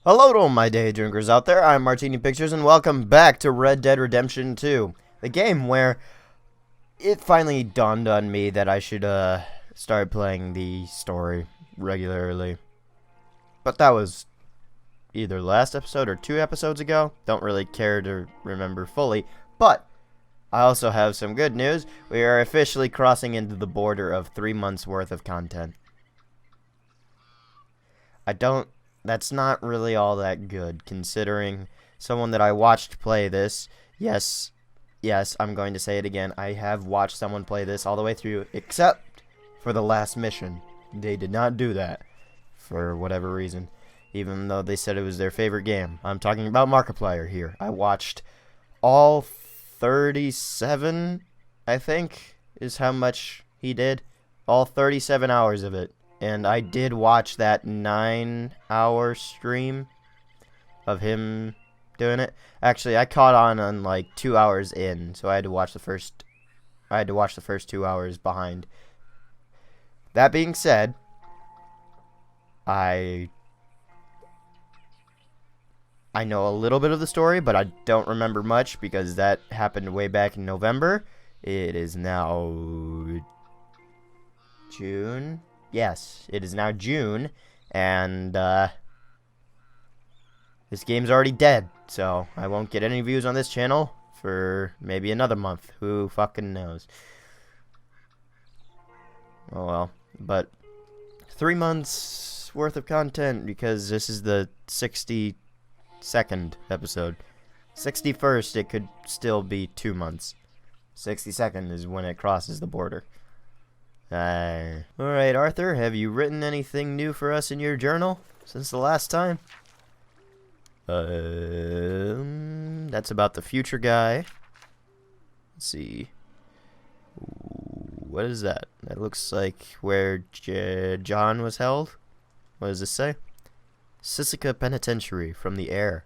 Hello to all my day drinkers out there, I'm MartiniPictures and welcome back to Red Dead Redemption 2. The game where it finally dawned on me that I should start playing the story regularly. But that was either last episode or 2 episodes ago. Don't really care to remember fully. But I also have some good news. We are officially crossing into the border of 3 months worth of content. That's not really all that good, considering someone that I watched play this. Yes, I'm going to say it again. I have watched someone play this all the way through, except for the last mission. They did not do that, for whatever reason, even though they said it was their favorite game. I'm talking about Markiplier here. I watched all 37, I think, is how much he did. All 37 hours of it. And I did watch that 9-hour stream of him doing it. Actually, I caught on like 2 hours in, so I had to watch the first 2 hours behind. That being said, I know a little bit of the story, but I don't remember much because that happened way back in November. It is now June. Yes, it is now June, and this game's already dead, so I won't get any views on this channel for maybe another month. Who fucking knows? Oh well, but 3 months worth of content because this is the 62nd episode. 61st, it could still be 2 months. 62nd is when it crosses the border. Alright, Arthur, have you written anything new for us in your journal since the last time? That's about the future guy. Let's see. What is that? That looks like where John was held. What does this say? Sisika Penitentiary from the air.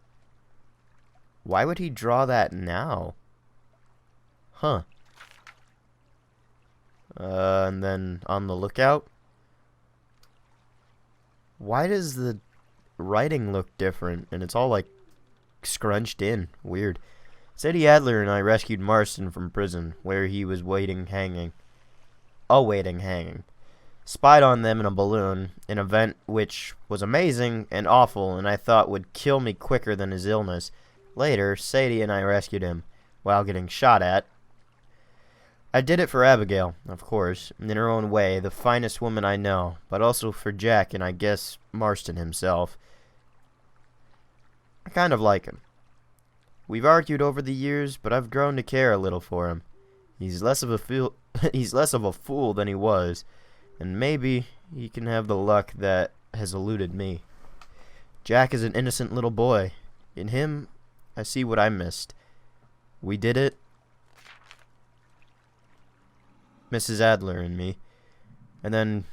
Why would he draw that now? Huh. And then on the lookout. Why does the writing look different? And it's all like scrunched in. Weird. Sadie Adler and I rescued Marston from prison, where he was awaiting hanging. Spied on them in a balloon, an event which was amazing and awful and I thought would kill me quicker than his illness. Later, Sadie and I rescued him, while getting shot at. I did it for Abigail, of course, in her own way, the finest woman I know, but also for Jack and I guess Marston himself. I kind of like him. We've argued over the years, but I've grown to care a little for him. He's less of a fool than he was, and maybe he can have the luck that has eluded me. Jack is an innocent little boy. In him, I see what I missed. We did it. Mrs. Adler and me, and then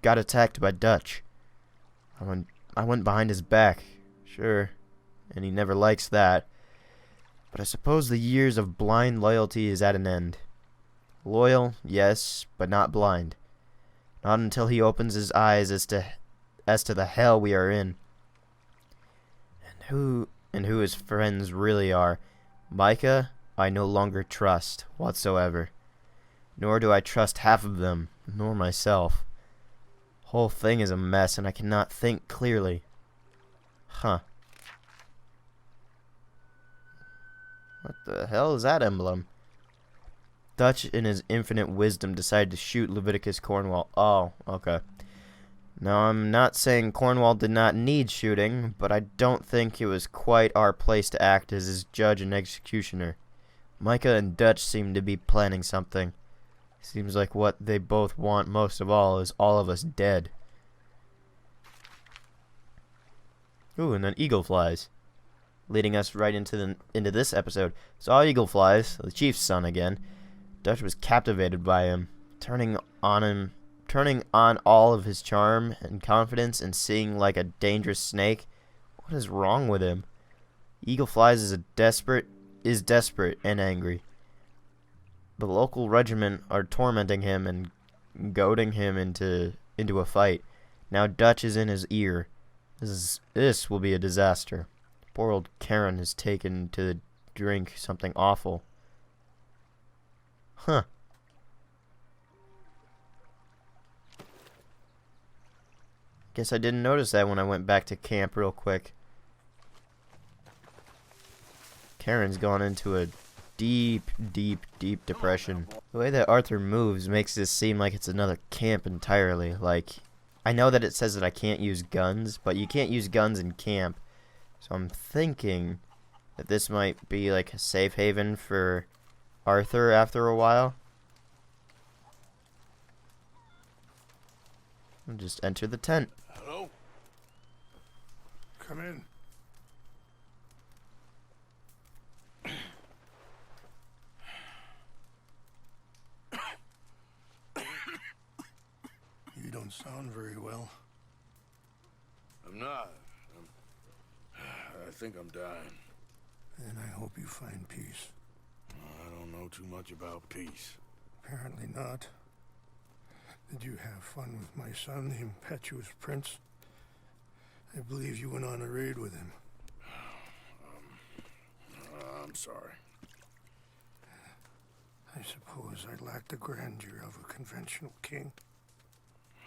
got attacked by Dutch. I went behind his back, sure, and he never likes that. But I suppose the years of blind loyalty is at an end. Loyal, yes, but not blind. Not until he opens his eyes as to the hell we are in. And who his friends really are. Micah, I no longer trust whatsoever. Nor do I trust half of them, nor myself. Whole thing is a mess, and I cannot think clearly. Huh. What the hell is that emblem? Dutch, in his infinite wisdom, decided to shoot Leviticus Cornwall. Oh, okay. Now, I'm not saying Cornwall did not need shooting, but I don't think it was quite our place to act as his judge and executioner. Micah and Dutch seem to be planning something. Seems like what they both want most of all is all of us dead. Ooh, and then eagle flies, leading us right into this episode. Saw eagle flies, the chief's son again. Dutch was captivated by him, turning on all of his charm and confidence and seeing like a dangerous snake. What is wrong with him? Eagle flies is desperate and angry. The local regiment are tormenting him and goading him into a fight. Now Dutch is in his ear. This will be a disaster. Poor old Karen has taken to drink something awful. Huh. Guess I didn't notice that when I went back to camp real quick. Karen's gone into a deep, deep, deep depression. The way that Arthur moves makes this seem like it's another camp entirely. Like, I know that it says that I can't use guns, but you can't use guns in camp. So I'm thinking that this might be like a safe haven for Arthur after a while. I'll just enter the tent. Hello? Come in. You don't sound very well. I'm not. I think I'm dying. And I hope you find peace. I don't know too much about peace. Apparently not. Did you have fun with my son, the impetuous prince? I believe you went on a raid with him. I'm sorry. I suppose I lack the grandeur of a conventional king.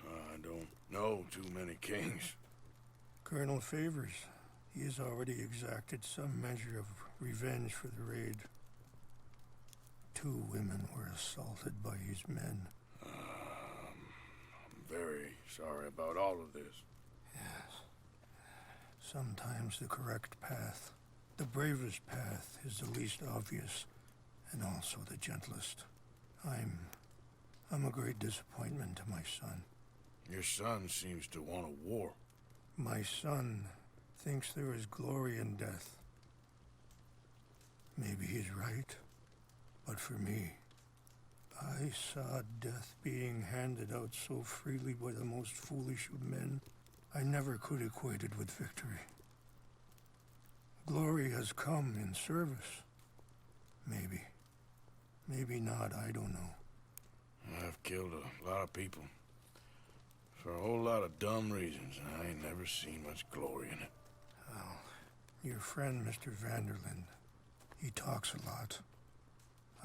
I don't know too many kings. Colonel Favors, he has already exacted some measure of revenge for the raid. 2 women were assaulted by his men. I'm very sorry about all of this. Yes. Sometimes the correct path, the bravest path, is the least obvious, and also the gentlest. I'm a great disappointment to my son. Your son seems to want a war. My son thinks there is glory in death. Maybe he's right, but for me, I saw death being handed out so freely by the most foolish of men, I never could equate it with victory. Glory has come in service. Maybe. Maybe not, I don't know. I've killed a lot of people. For a whole lot of dumb reasons, and I ain't never seen much glory in it. Well, your friend, Mr. Vanderland, he talks a lot.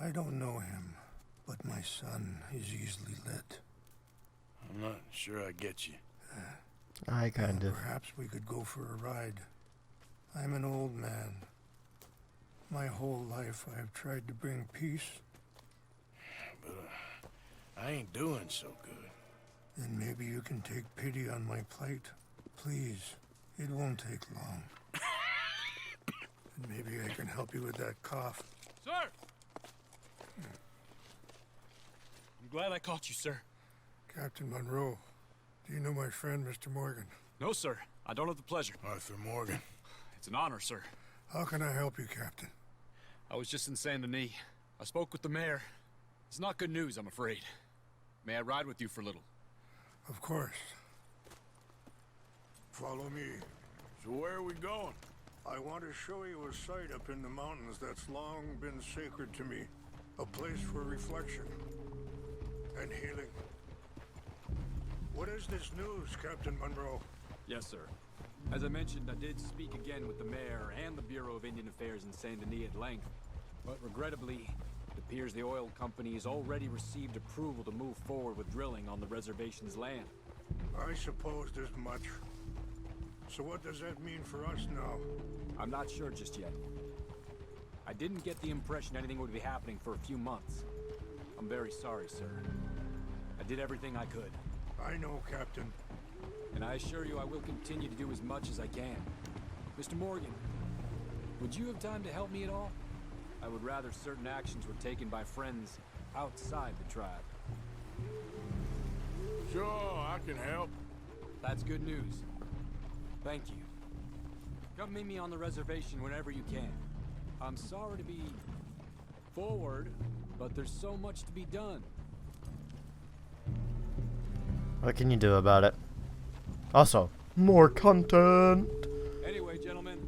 I don't know him, but my son is easily led. I'm not sure I get you. I kind of. Perhaps we could go for a ride. I'm an old man. My whole life I have tried to bring peace. But I ain't doing so good. Then maybe you can take pity on my plight. Please, it won't take long. And maybe I can help you with that cough. Sir! I'm glad I caught you, sir. Captain Monroe, do you know my friend, Mr. Morgan? No, sir. I don't have the pleasure. Arthur Morgan. It's an honor, sir. How can I help you, Captain? I was just in Saint Denis. I spoke with the mayor. It's not good news, I'm afraid. May I ride with you for a little? Of course. Follow me. So where are we going? I want to show you a site up in the mountains that's long been sacred to me. A place for reflection and healing. What is this news, Captain Monroe? Yes, sir. As I mentioned, I did speak again with the mayor and the Bureau of Indian Affairs in Saint Denis at length. But regrettably, it appears the oil company has already received approval to move forward with drilling on the reservation's land. I supposed as much. So what does that mean for us now? I'm not sure just yet. I didn't get the impression anything would be happening for a few months. I'm very sorry, sir. I did everything I could. I know, Captain. And I assure you I will continue to do as much as I can. Mr. Morgan, would you have time to help me at all? I would rather certain actions were taken by friends outside the tribe. Sure, I can help. That's good news. Thank you. Come meet me on the reservation whenever you can. I'm sorry to be forward, but there's so much to be done. What can you do about it? Also, more content. Anyway, gentlemen,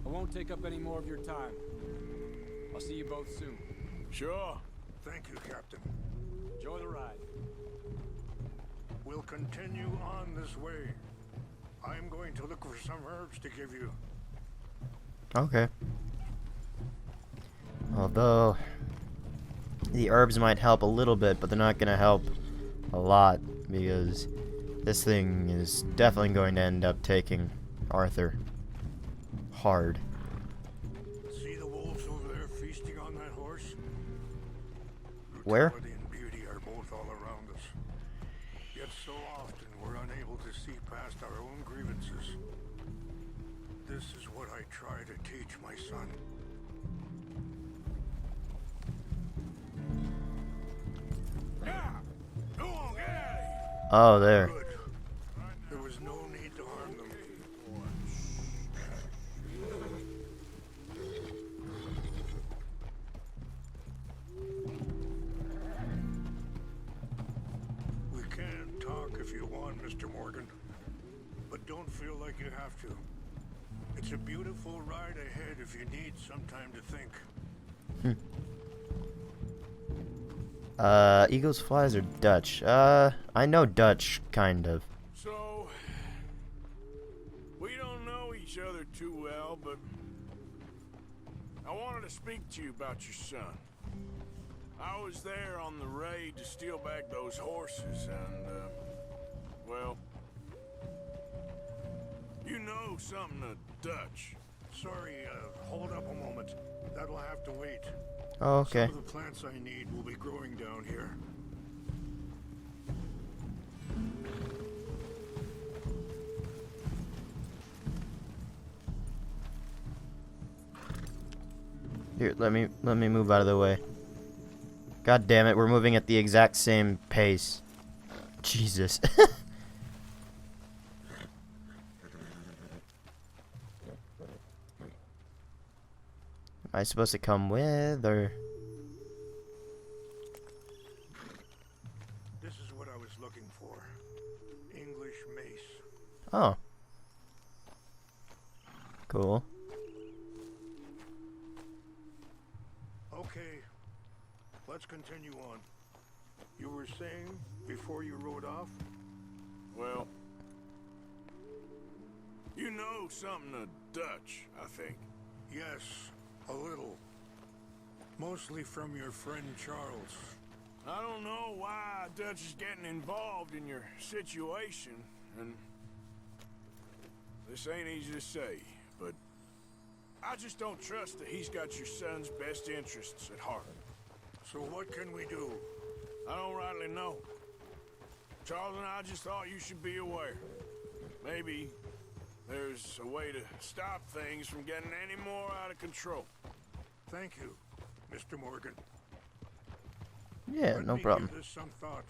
I won't take up any more of your time. I'll see you both soon. Sure. Thank you, Captain. Enjoy the ride. We'll continue on this way. I'm going to look for some herbs to give you. Okay. Although the herbs might help a little bit, but they're not gonna help a lot because this thing is definitely going to end up taking Arthur hard. See the wolves over there feasting on that horse? Where? Brutality and beauty are both all around us. Yet so often we're unable to see past our own grievances. This is what I try to teach my son. Go on, get out of here. Oh, there. Good. There was no need to harm them. We can talk if you want, Mr. Morgan. But don't feel like you have to. It's a beautiful ride ahead if you need some time to think. Eagles, flies, or Dutch? I know Dutch, kind of. So, we don't know each other too well, but I wanted to speak to you about your son. I was there on the raid to steal back those horses, and, well, you know something of Dutch. Sorry, hold up a moment. That'll have to wait. Oh, okay. Some of the plants I need will be growing down here. Here, let me move out of the way. God damn it, we're moving at the exact same pace. Jesus. Am I supposed to come with, or? This is what I was looking for. English mace. Oh. Cool. Okay, let's continue on. You were saying before you rode off? Well, you know something of Dutch, I think. Yes, a little. Mostly from your friend Charles. I don't know why Dutch is getting involved in your situation, and this ain't easy to say, but I just don't trust that he's got your son's best interests at heart. So what can we do? I don't rightly know. Charles and I just thought you should be aware. Maybe there's a way to stop things from getting any more out of control. Thank you, Mr. Morgan. Yeah, Let no me problem. give this some thought.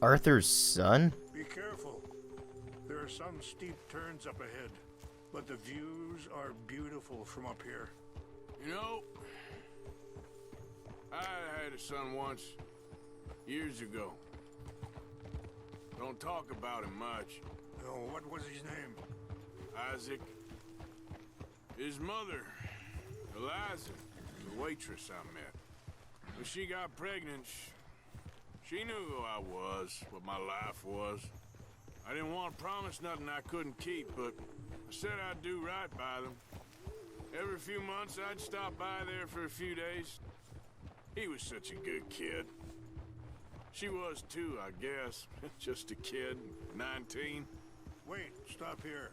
Arthur's son? Be careful. There are some steep turns up ahead, but the views are beautiful from up here. You know, I had a son once, years ago. Don't talk about him much. Oh, what was his name? Isaac. His mother, Eliza, the waitress I met. When she got pregnant, she knew who I was, what my life was. I didn't want to promise nothing I couldn't keep, but I said I'd do right by them. Every few months, I'd stop by there for a few days. He was such a good kid. She was too, I guess. Just a kid, 19. Wait, stop here.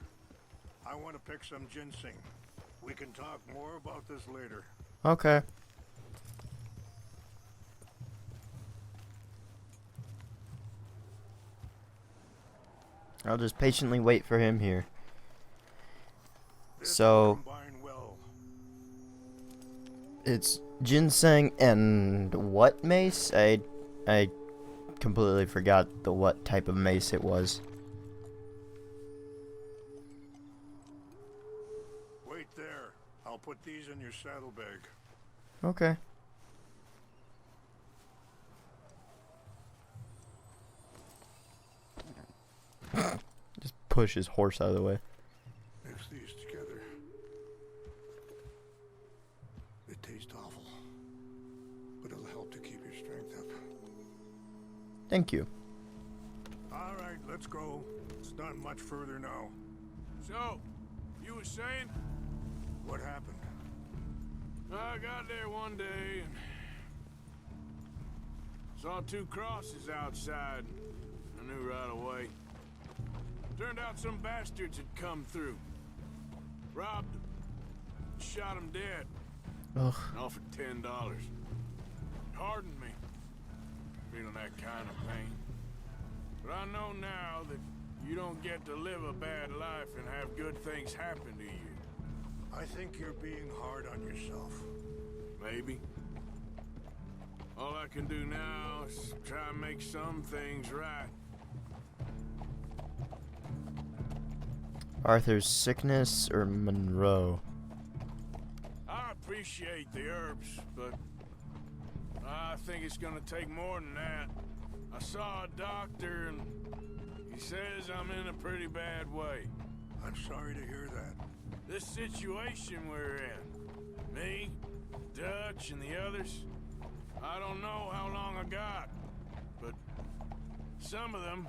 I want to pick some ginseng. We can talk more about this later. Okay. I'll just patiently wait for him here. This So- will combine well. It's ginseng and what mace? I completely forgot the what type of mace it was. Wait there. I'll put these in your saddlebag. Okay. Just push his horse out of the way. Mix these together. It tastes awful, but it'll help to keep your strength up. Thank you. Let's go. It's not much further now. So, you were saying? What happened? I got there one day and saw 2 crosses outside. I knew right away. Turned out some bastards had come through. Robbed them. Shot them dead. Ugh. And offered $10. Hardened me. Feeling that kind of pain. But I know now that you don't get to live a bad life and have good things happen to you. I think you're being hard on yourself. Maybe. All I can do now is try and make some things right. Arthur's sickness or Monroe? I appreciate the herbs, but I think it's gonna take more than that. I saw a doctor and he says I'm in a pretty bad way. I'm sorry to hear that. This situation we're in, me, Dutch, and the others, I don't know how long I got, but some of them,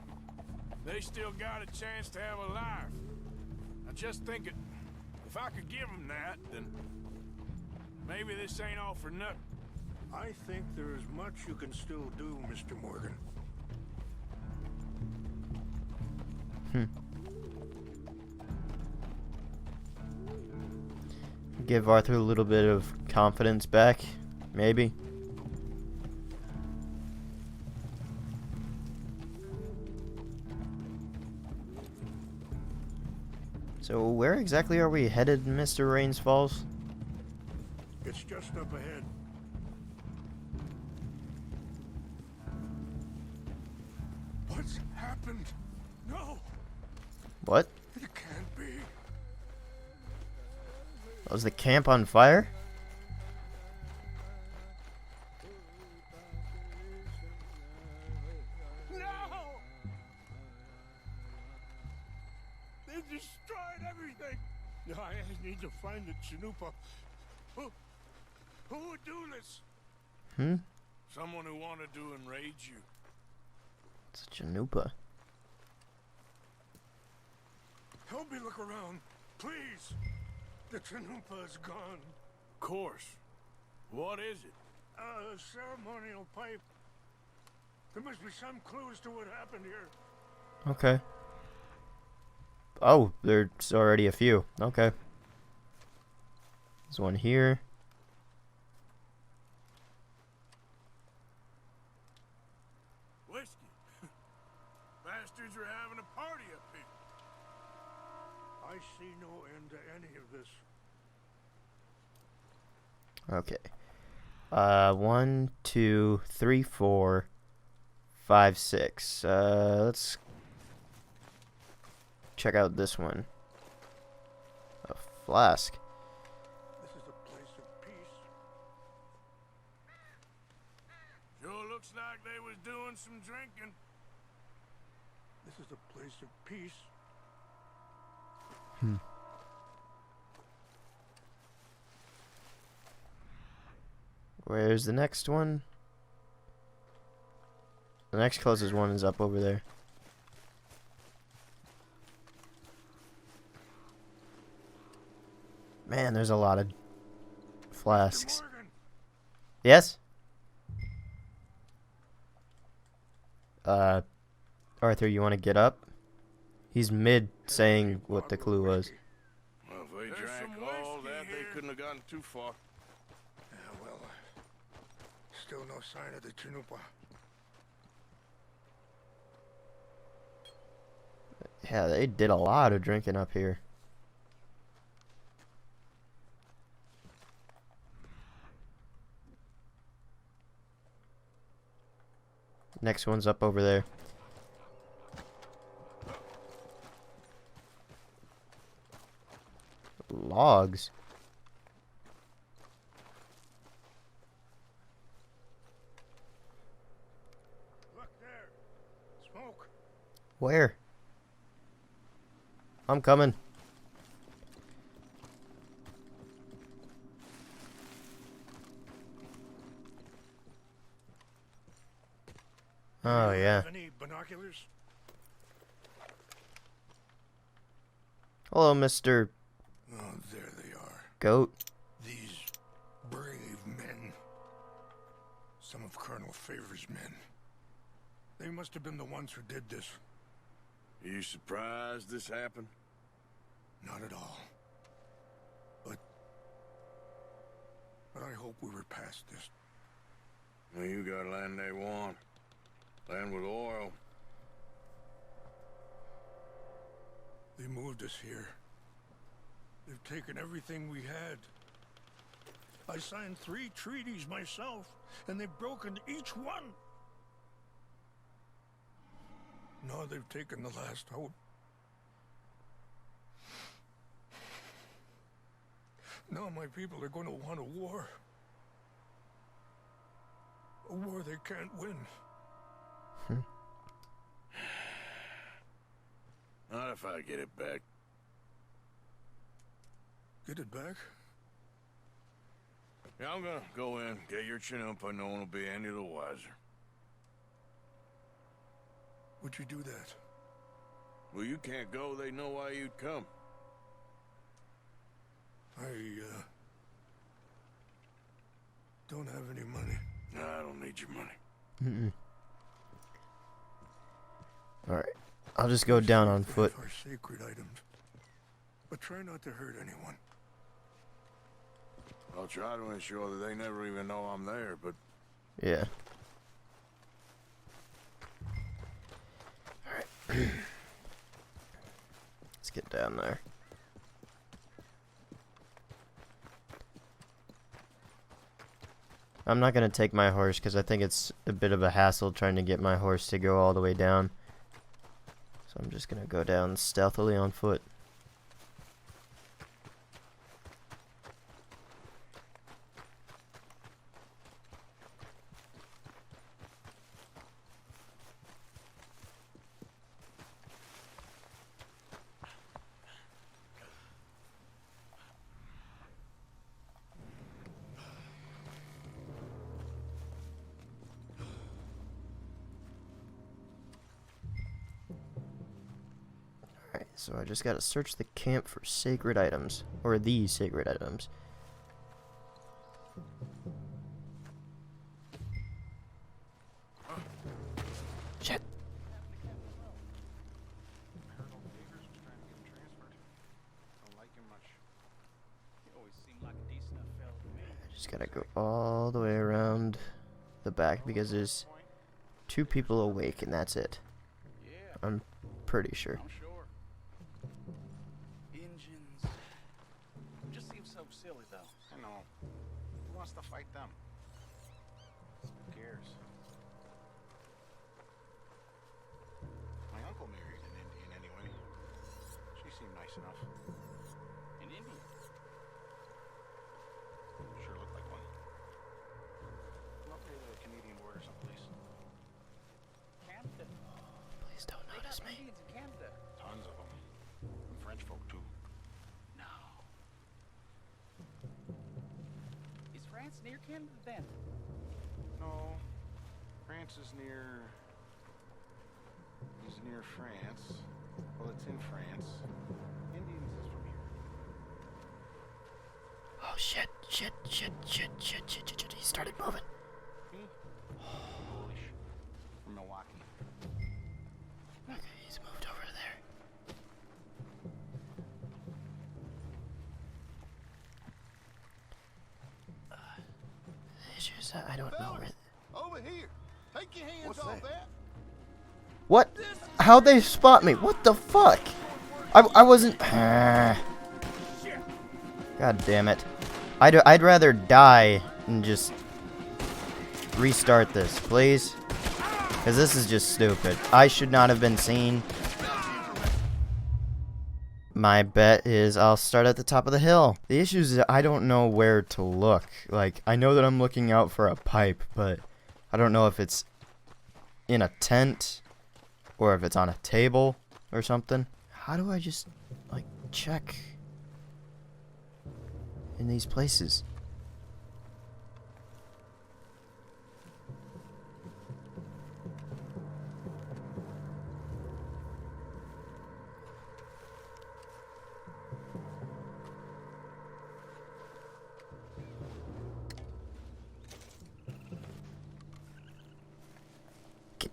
they still got a chance to have a life. I just think if I could give them that, then maybe this ain't all for nothing. I think there is much you can still do, Mr. Morgan. Give Arthur a little bit of confidence back, maybe. So where exactly are we headed, Mr. Rains Falls? It's just up ahead. What's happened? No, What? it can't be. Was the camp on fire? No! They destroyed everything. I need to find the Chanupa. Who would do this? Someone who wanted to enrage you. It's a Chanupa. Help me look around, please. The Chanupa is gone. Of course. What is it? A ceremonial pipe. There must be some clues to what happened here. Okay. Oh, there's already a few. Okay. There's one here. Whiskey. Bastards are having a party up here. I see no end to any of this. Okay. 1, 2, 3, 4, 5, 6. Let's check out this one. A flask. This is a place of peace. Sure looks like they was doing some drinking. This is a place of peace. Where's the next one? The next closest one is up over there. Man, there's a lot of flasks. Morgan, Yes? Arthur, you want to get up? He's mid saying what the clue was. Well, if they There's drank some all whiskey that, they here. couldn't have gotten too far. yeah, well, still no sign of the Chanupa. Yeah, they did a lot of drinking up here. Next one's up over there. Logs. Look there. Smoke. Where? I'm coming. Oh, yeah. Have any binoculars? Hello, Mr. Oh, there they are. Goat. These brave men. Some of Colonel Favor's men. They must have been the ones who did this. Are you surprised this happened? Not at all. But I hope we were past this. Well, you got land they want. Land with oil. They moved us here. They've taken everything we had. I signed 3 treaties myself, and they've broken each one. Now they've taken the last hope. Now my people are going to want a war. A war they can't win. Not if I get it back. Get it back? Yeah, I'm gonna go in, get your Chinook, but no one will be any the wiser. Would you do that? Well, you can't go, they know why you'd come. I don't have any money. No, I don't need your money. Alright. I'll just go down on foot. Our sacred items. But try not to hurt anyone. I'll try to ensure that they never even know I'm there, but... Yeah. Alright. Let's get down there. I'm not going to take my horse because I think it's a bit of a hassle trying to get my horse to go all the way down. So I'm just going to go down stealthily on foot. So I just gotta search the camp for sacred items, or these sacred items. Shit. I just gotta go all the way around the back because there's 2 people awake and that's it. I'm pretty sure. Silly though. I know. Who wants to fight them? Who cares? My uncle married an Indian anyway. She seemed nice enough. An Indian? Sure looked like one. Up near the Canadian border someplace. Canada. Please don't notice me. Indians in Canada. Tons of them. And French folk too. France near Canada then? No. France is near France. Well, it's in France. Indians is from here. Oh shit, shit. He started moving. Me? Polish. From Milwaukee. Okay, he's moved over there. The issue is that I don't know where... Over here. Take your hands off that. What? How'd they spot me? What the fuck? I wasn't... God damn it. I'd rather die and just restart this, please. Because this is just stupid. I should not have been seen. My bet is I'll start at the top of the hill. The issue is that I don't know where to look. Like, I know that I'm looking out for a pipe, but I don't know if it's in a tent or if it's on a table or something. How do I just, like, check in these places?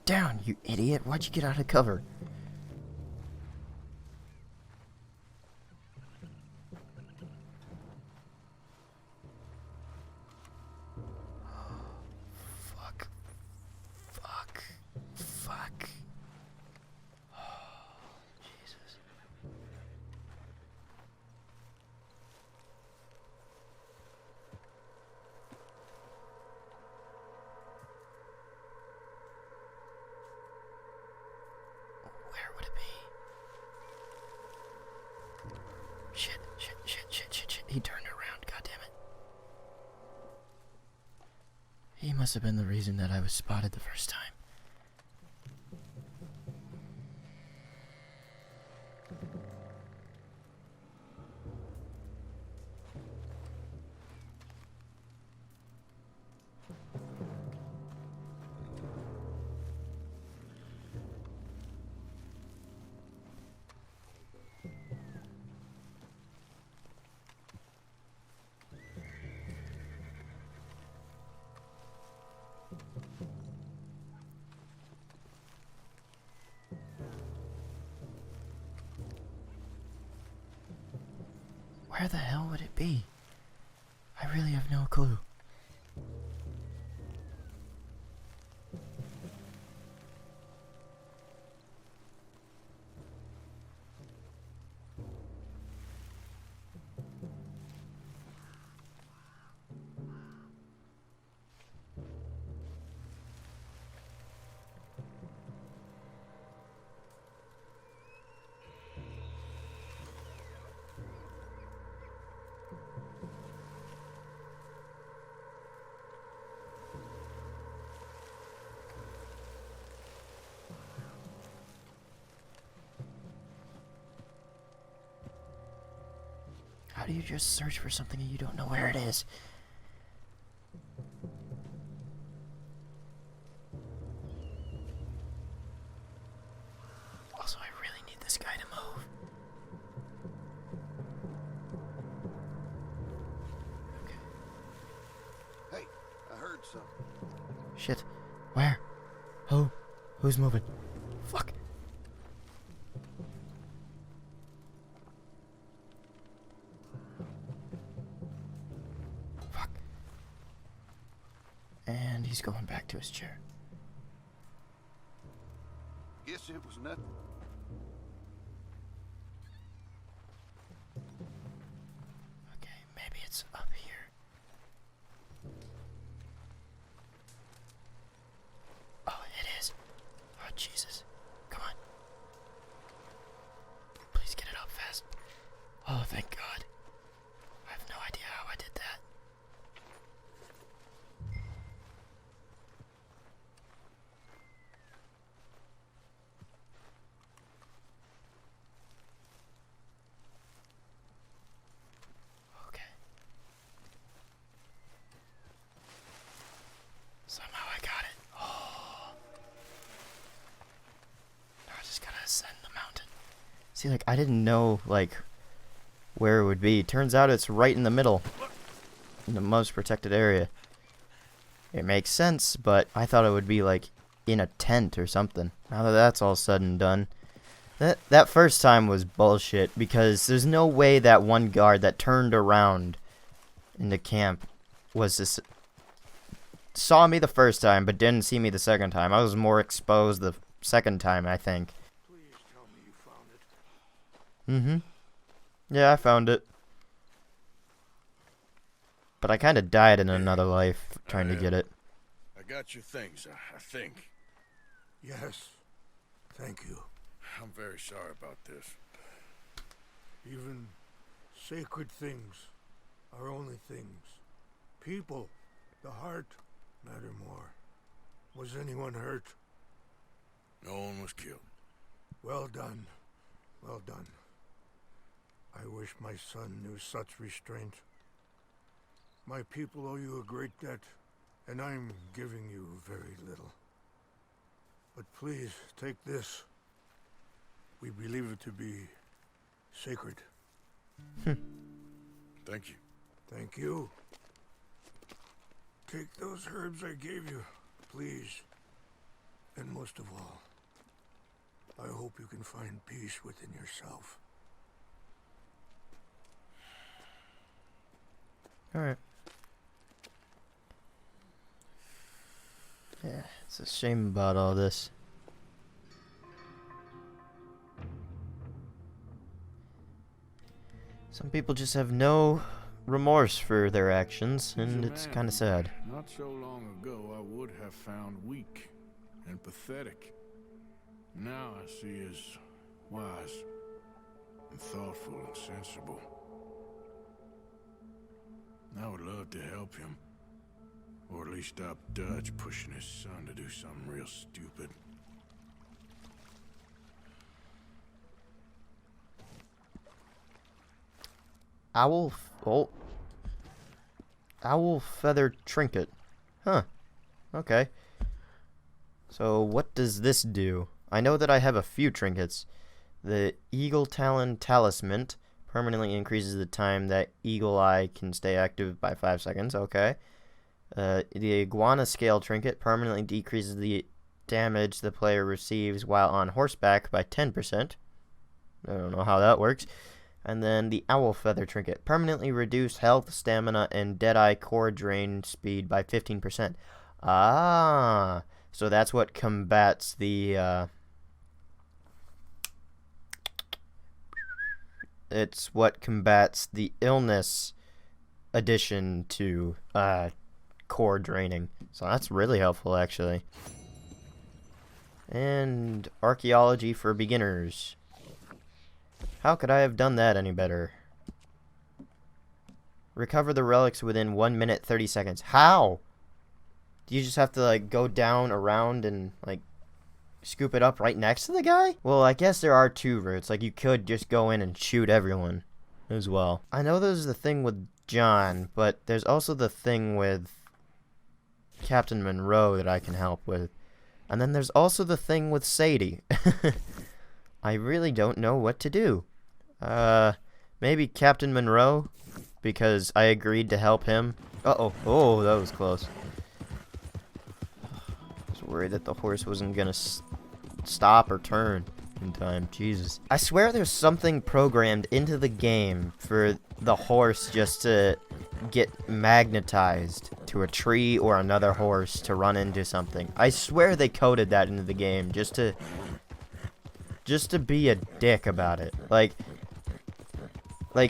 down, you idiot. Why'd you get out of cover? Fuck. Fuck. Fuck. Jesus. Where would it be? Shit. He turned around, goddammit. He must have been the reason that I was spotted the first time. Where the hell would it be? I really have no clue. How do you just search for something and you don't know where it is? Also, I really need this guy to move. Okay. Hey, I heard something. Shit. Where? Who? Who's moving? Fuck. Fuck. And he's going back to his chair. Guess it was nothing. Okay, maybe it's up here. Oh, it is. Oh, Jesus. Come on. Please get it up fast. Oh, thank God. I have no idea how I did that. Okay. Somehow I got it. Oh. Now I just gotta ascend the mountain. See, like, I didn't know, like, where it would be. Turns out it's right in the middle. In the most protected area. It makes sense, but I thought it would be, like, in a tent or something. Now that that's all said and done. That first time was bullshit, because there's no way that one guard that turned around in the camp was this... saw me the first time, but didn't see me the second time. I was more exposed the second time, I think. Please tell me you found it. Mm-hmm. Yeah, I found it. But I kind of died in another life trying to get it. I got your things, I think. Yes. Thank you. I'm very sorry about this. Even sacred things are only things. People, the heart, matter more. Was anyone hurt? No one was killed. Well done. Well done. I wish my son knew such restraint. My people owe you a great debt, and I'm giving you very little. But please, take this. We believe it to be sacred. Thank you. Thank you. Take those herbs I gave you, please. And most of all, I hope you can find peace within yourself. Alright. Yeah, it's a shame about all this. Some people just have no remorse for their actions, and it's kind of sad. Not so long ago, I would have found weak and pathetic. Now I see as wise and thoughtful and sensible. I would love to help him, or at least stop Dutch pushing his son to do something real stupid. Owl feather trinket. Huh. Okay. So what does this do? I know that I have a few trinkets. The Eagle Talon Talisman permanently increases the time that Eagle Eye can stay active by 5 seconds. Okay. The Iguana Scale Trinket permanently decreases the damage the player receives while on horseback by 10%. I don't know how that works. And then the Owl Feather Trinket. Permanently reduce health, stamina, and Deadeye core drain speed by 15%. Ah, so that's what combats the, it's what combats the illness addition to, core draining. So that's really helpful, actually. And Archaeology for Beginners. How could I have done that any better? Recover the relics within 1 minute 30 seconds. How? Do you just have to like go down around and like scoop it up right next to the guy? Well, I guess there are two routes. Like you could just go in and shoot everyone as well. I know there's the thing with John, but there's also the thing with Captain Monroe that I can help with. And then there's also the thing with Sadie. I really don't know what to do. Maybe Captain Monroe, because I agreed to help him. Uh-oh. Oh, that was close. I was worried that the horse wasn't gonna stop or turn in time. Jesus. I swear there's something programmed into the game for the horse just to get magnetized to a tree or another horse to run into something. I swear they coded that into the game just to be a dick about it. Like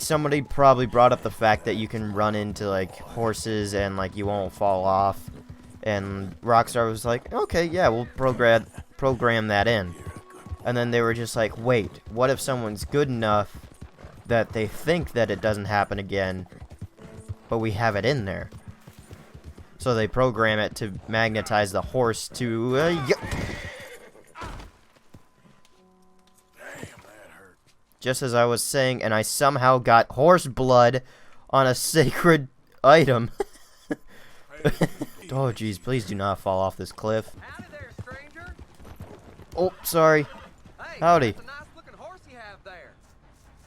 somebody probably brought up the fact that you can run into like horses and like you won't fall off, and Rockstar was like, okay, yeah, we'll program that in. And then they were just like, wait, what if someone's good enough that they think that it doesn't happen again, but we have it in there? So they program it to magnetize the horse to just as I was saying, and I somehow got horse blood on a sacred item. Oh, jeez, please do not fall off this cliff. Howdy there, stranger. Oh, sorry. Hey, Howdy. that's a nice-looking horse you have there.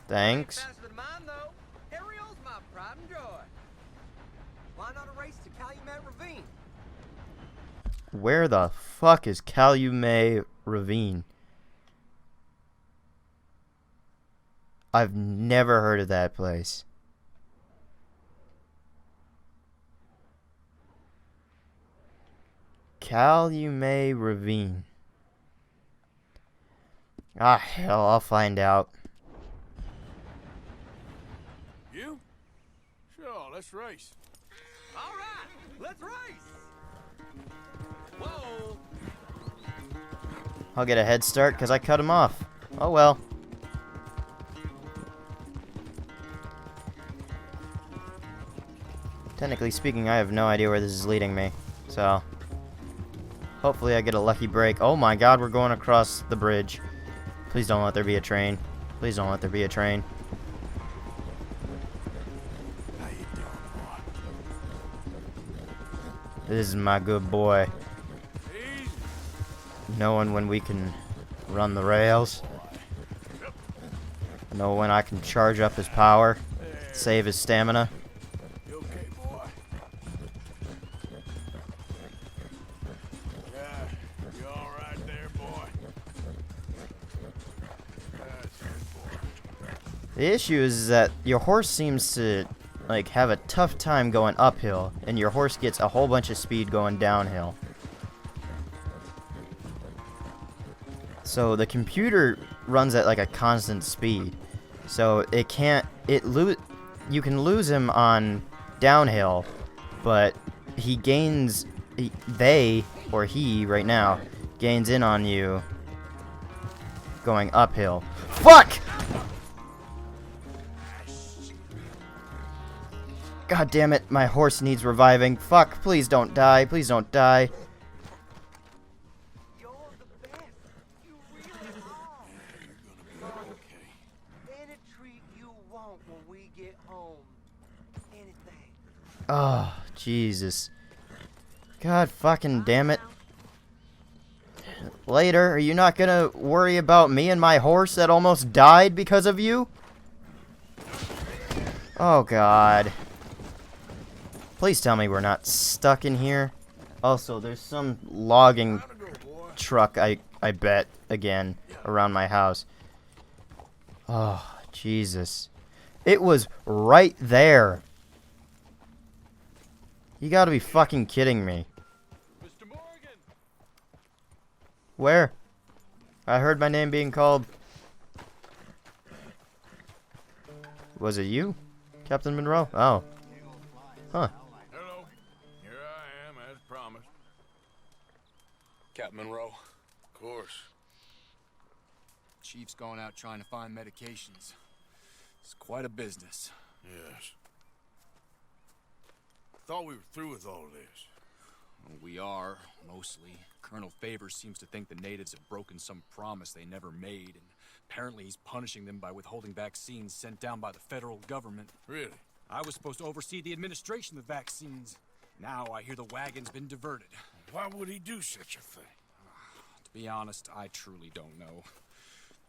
Thanks. Faster than mine, though. Ariel's my pride and joy. Why not a race to Calumet Ravine? Where the fuck is Calumet Ravine? I've never heard of that place. Calumet Ravine. Ah, hell, I'll find out. You? Sure, let's race. All right, let's race. Whoa. I'll get a head start because I cut him off. Oh well. Technically speaking, I have no idea where this is leading me, so hopefully I get a lucky break. Oh my god, we're going across the bridge. Please don't let there be a train. Please don't let there be a train. How you doing, boy? This is my good boy. Easy. Knowing when we can run the rails. Know when I can charge up his power. Save his stamina. You okay, boy? Yeah, you all right The issue is that your horse seems to, like, have a tough time going uphill, and your horse gets a whole bunch of speed going downhill. So the computer runs at like a constant speed. So it can't, you can lose him on downhill, but he gains, they, or he right now, gains in on you going uphill. Fuck! God damn it, my horse needs reviving. Fuck, please don't die, please don't die. You're the best. You really are. Any treat you want when we get home. Anything. Oh, Jesus. God fucking damn it. Later, are you not gonna worry about me and my horse that almost died because of you? Oh, God. Please tell me we're not stuck in here. Also, there's some logging truck, I bet, again, around my house. Oh, Jesus. It was right there. You gotta be fucking kidding me. Mr. Morgan! Where? I heard my name being called. Was it you? Captain Monroe? Oh. Huh. Hello. Here I am, as promised. Captain Monroe. Of course. Chief's going out trying to find medications. It's quite a business. Yes. Thought we were through with all this. Well, we are, mostly. Colonel Favors seems to think the natives have broken some promise they never made, and apparently he's punishing them by withholding vaccines sent down by the federal government. Really? I was supposed to oversee the administration of the vaccines. Now I hear the wagon's been diverted. Why would he do such a thing? To be honest, I truly don't know.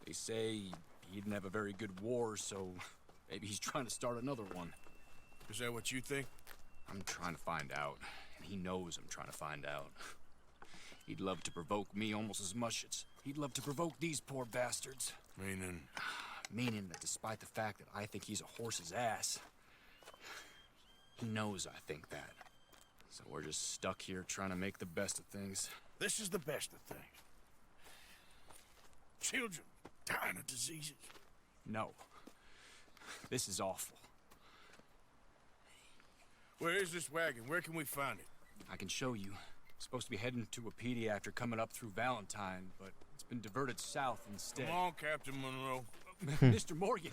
They say he didn't have a very good war, so maybe he's trying to start another one. Is that what you think? I'm trying to find out, and he knows I'm trying to find out. He'd love to provoke me almost as much as he'd love to provoke these poor bastards. Meaning? Meaning that despite the fact that I think he's a horse's ass, he knows I think that. So we're just stuck here trying to make the best of things. This is the best of things. Children dying of diseases. No. This is awful. Where is this wagon? Where can we find it? I can show you. Supposed to be heading to Appreciative after coming up through Valentine, but it's been diverted south instead. Come on, Captain Monroe. Mr. Morgan,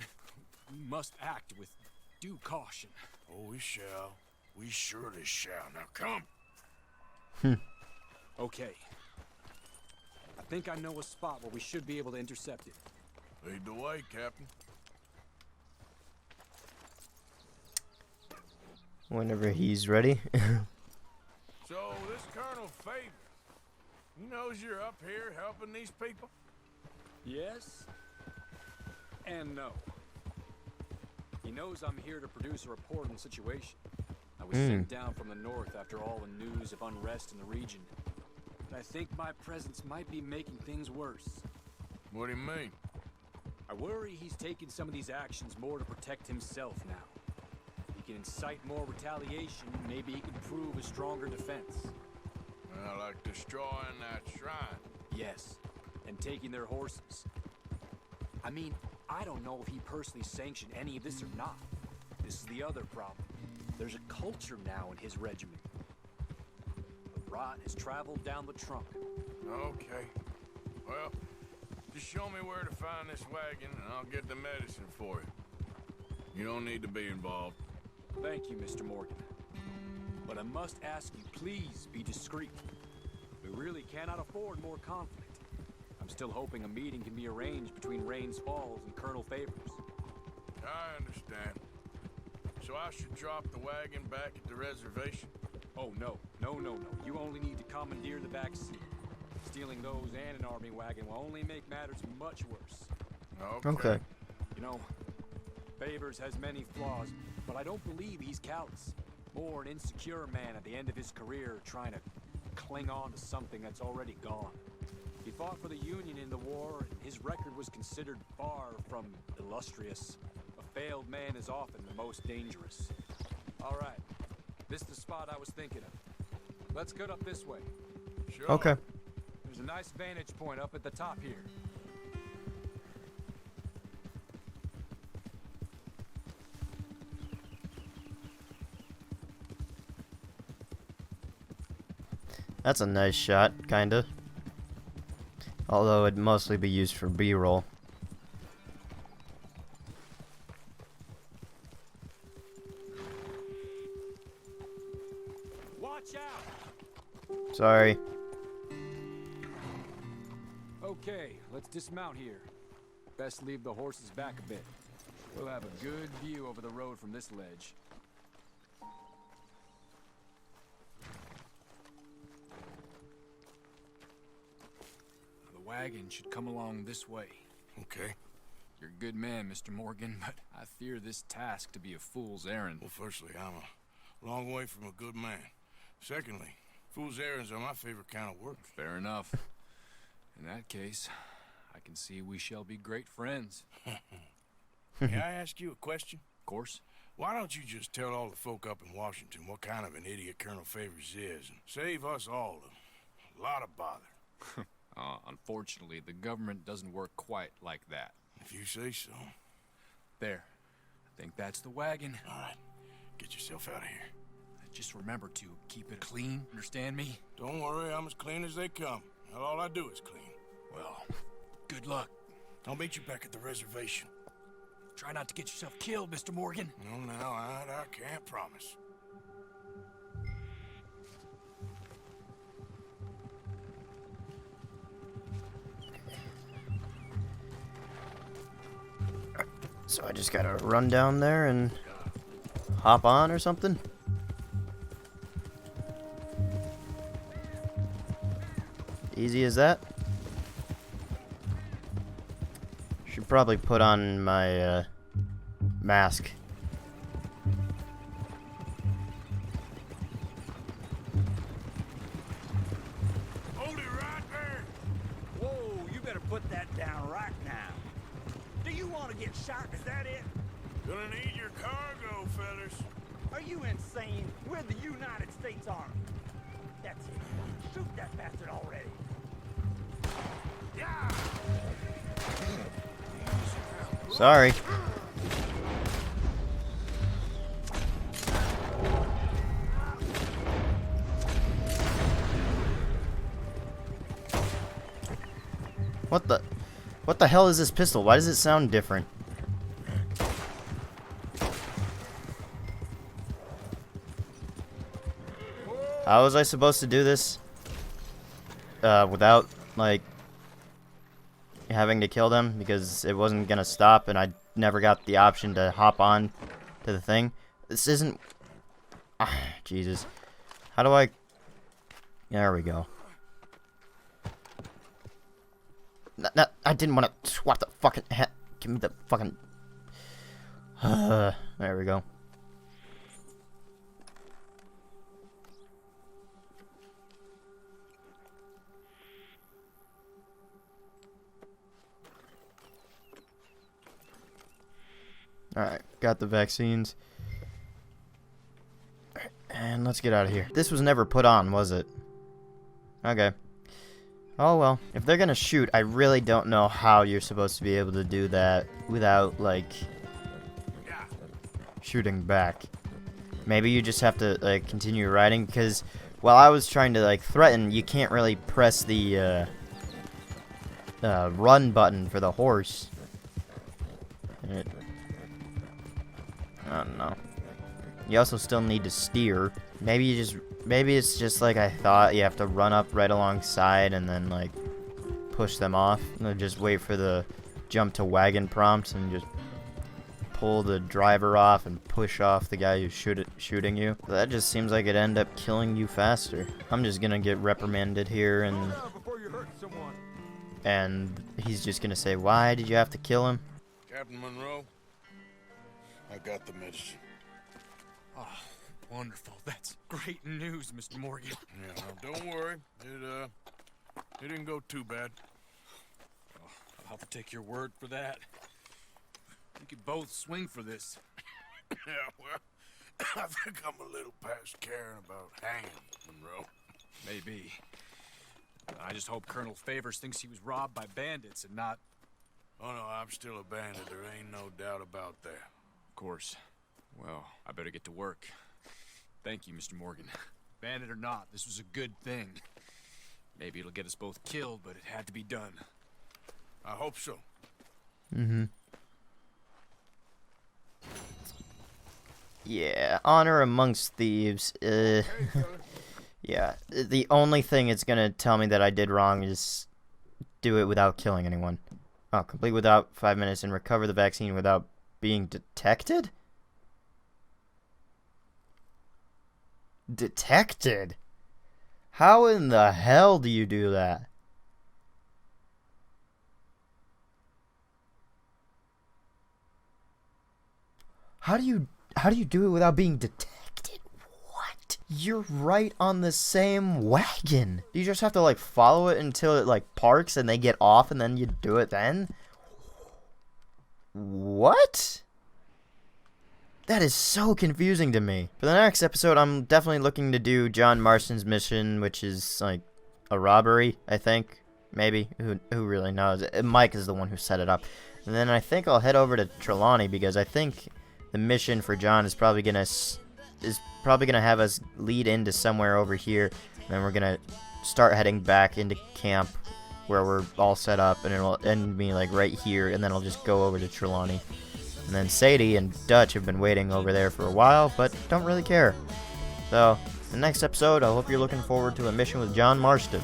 we must act with due caution. Oh, we shall. We surely shall. Now come. Okay. I think I know a spot where we should be able to intercept it. Lead the way, Captain. Whenever he's ready. So, this Colonel Favors, he knows you're up here helping these people? Yes and no. He knows I'm here to produce a report on the situation. I was sent down from the north after all the news of unrest in the region. But I think my presence might be making things worse. What do you mean? I worry he's taking some of these actions more to protect himself now. He can incite more retaliation, maybe he can prove a stronger defense. Well, like destroying that shrine. Yes, and taking their horses. I mean, I don't know if he personally sanctioned any of this or not. This is the other problem. There's a culture now in his regiment. The rot has traveled down the trunk. Okay. Well, just show me where to find this wagon and I'll get the medicine for you. You don't need to be involved. Thank you, Mr. Morgan. But I must ask you, please be discreet. We really cannot afford more conflict. I'm still hoping a meeting can be arranged between Rains Falls and Colonel Favors. I understand. So I should drop the wagon back at the reservation? Oh, no. No. You only need to commandeer the back seat. Stealing those and an army wagon will only make matters much worse. Okay. You know, Favors has many flaws, but I don't believe he's callous. More an insecure man at the end of his career trying to cling on to something that's already gone. He fought for the Union in the war, and his record was considered far from illustrious. failed man is often the most dangerous. All right, this is the spot I was thinking of. Let's go up this way. Sure. Okay. There's a nice vantage point up at the top here. That's a nice shot, kinda. Although it'd mostly be used for B-roll. Watch out! Sorry. Okay, let's dismount here. Best leave the horses back a bit. We'll have a good view over the road from this ledge. The wagon should come along this way. Okay. You're a good man, Mr. Morgan, but I fear this task to be a fool's errand. Well, firstly, I'm a long way from a good man. Secondly, fool's errands are my favorite kind of work. Fair enough. In that case, I can see we shall be great friends. May I ask you a question? Of course. Why don't you just tell all the folk up in Washington what kind of an idiot Colonel Favors is and save us all a lot of bother? Unfortunately, the government doesn't work quite like that. If you say so. There. I think that's the wagon. All right. Get yourself out of here. Just remember to keep it clean, understand me? Don't worry, I'm as clean as they come. Now, all I do is clean. Well, good luck. I'll meet you back at the reservation. Try not to get yourself killed, Mr. Morgan. No, now, I can't promise. So I just gotta run down there and hop on or something? Easy as that? Should probably put on my mask. Hold it right there! Whoa, you better put that down right now. Do you want to get shot? Is that it? Gonna need your cargo, fellas. Are you insane? We're the United States Army. That's it. Shoot that bastard already. Yeah! Sorry. What the hell is this pistol? Why does it sound different? How was I supposed to do this? Without, like, having to kill them? Because it wasn't gonna stop and I never got the option to hop on to the thing. This isn't... Jesus. How do I... There we go. No, I didn't want to swat the fucking head. Give me the fucking... there we go. Alright, got the vaccines. And let's get out of here. This was never put on, was it? Okay. Oh well. If they're gonna shoot, I really don't know how you're supposed to be able to do that without, like, shooting back. Maybe you just have to, like, continue riding, because while I was trying to, like, threaten, you can't really press the, run button for the horse. I don't know. You also still need to steer. Maybe it's just like I thought. You have to run up right alongside and then, like, push them off. And then just wait for the jump to wagon prompt and just pull the driver off and push off the guy who's shooting you. That just seems like it'd end up killing you faster. I'm just gonna get reprimanded here and he's just gonna say, why did you have to kill him? Captain Monroe, I got the medicine. Oh, wonderful. That's great news, Mr. Morgan. Yeah, well, don't worry. It didn't go too bad. Oh, I'll have to take your word for that. We could both swing for this. Yeah, well, I think I'm a little past caring about hanging, Monroe. Maybe. I just hope Colonel Favors thinks he was robbed by bandits and not... Oh, no, I'm still a bandit. There ain't no doubt about that. Of course. Well, I better get to work. Thank you, Mr. Morgan. Bandit or not, this was a good thing. Maybe it'll get us both killed, but it had to be done. I hope so. Mm-hmm. Yeah, honor amongst thieves. Yeah, the only thing it's gonna tell me that I did wrong is do it without killing anyone. Oh, complete without 5 minutes and recover the vaccine without being detected? Detected? How in the hell do you do that? How do you do it without being detected? What? You're right on the same wagon. You just have to like follow it until it like parks and they get off and then you do it then? What? That is so confusing to me. For the next episode, I'm definitely looking to do John Marston's mission, which is like a robbery, I think. Maybe. Who really knows? Mike is the one who set it up. And then I think I'll head over to Trelawney because I think the mission for John is probably gonna have us lead into somewhere over here, and then we're gonna start heading back into camp where we're all set up, and it'll end me like right here, and then I'll just go over to Trelawney. And then Sadie and Dutch have been waiting over there for a while, but don't really care. So, the next episode, I hope you're looking forward to a mission with John Marston.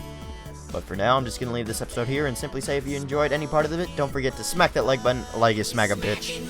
But for now, I'm just gonna leave this episode here and simply say if you enjoyed any part of it, don't forget to smack that like button like you smack a bitch.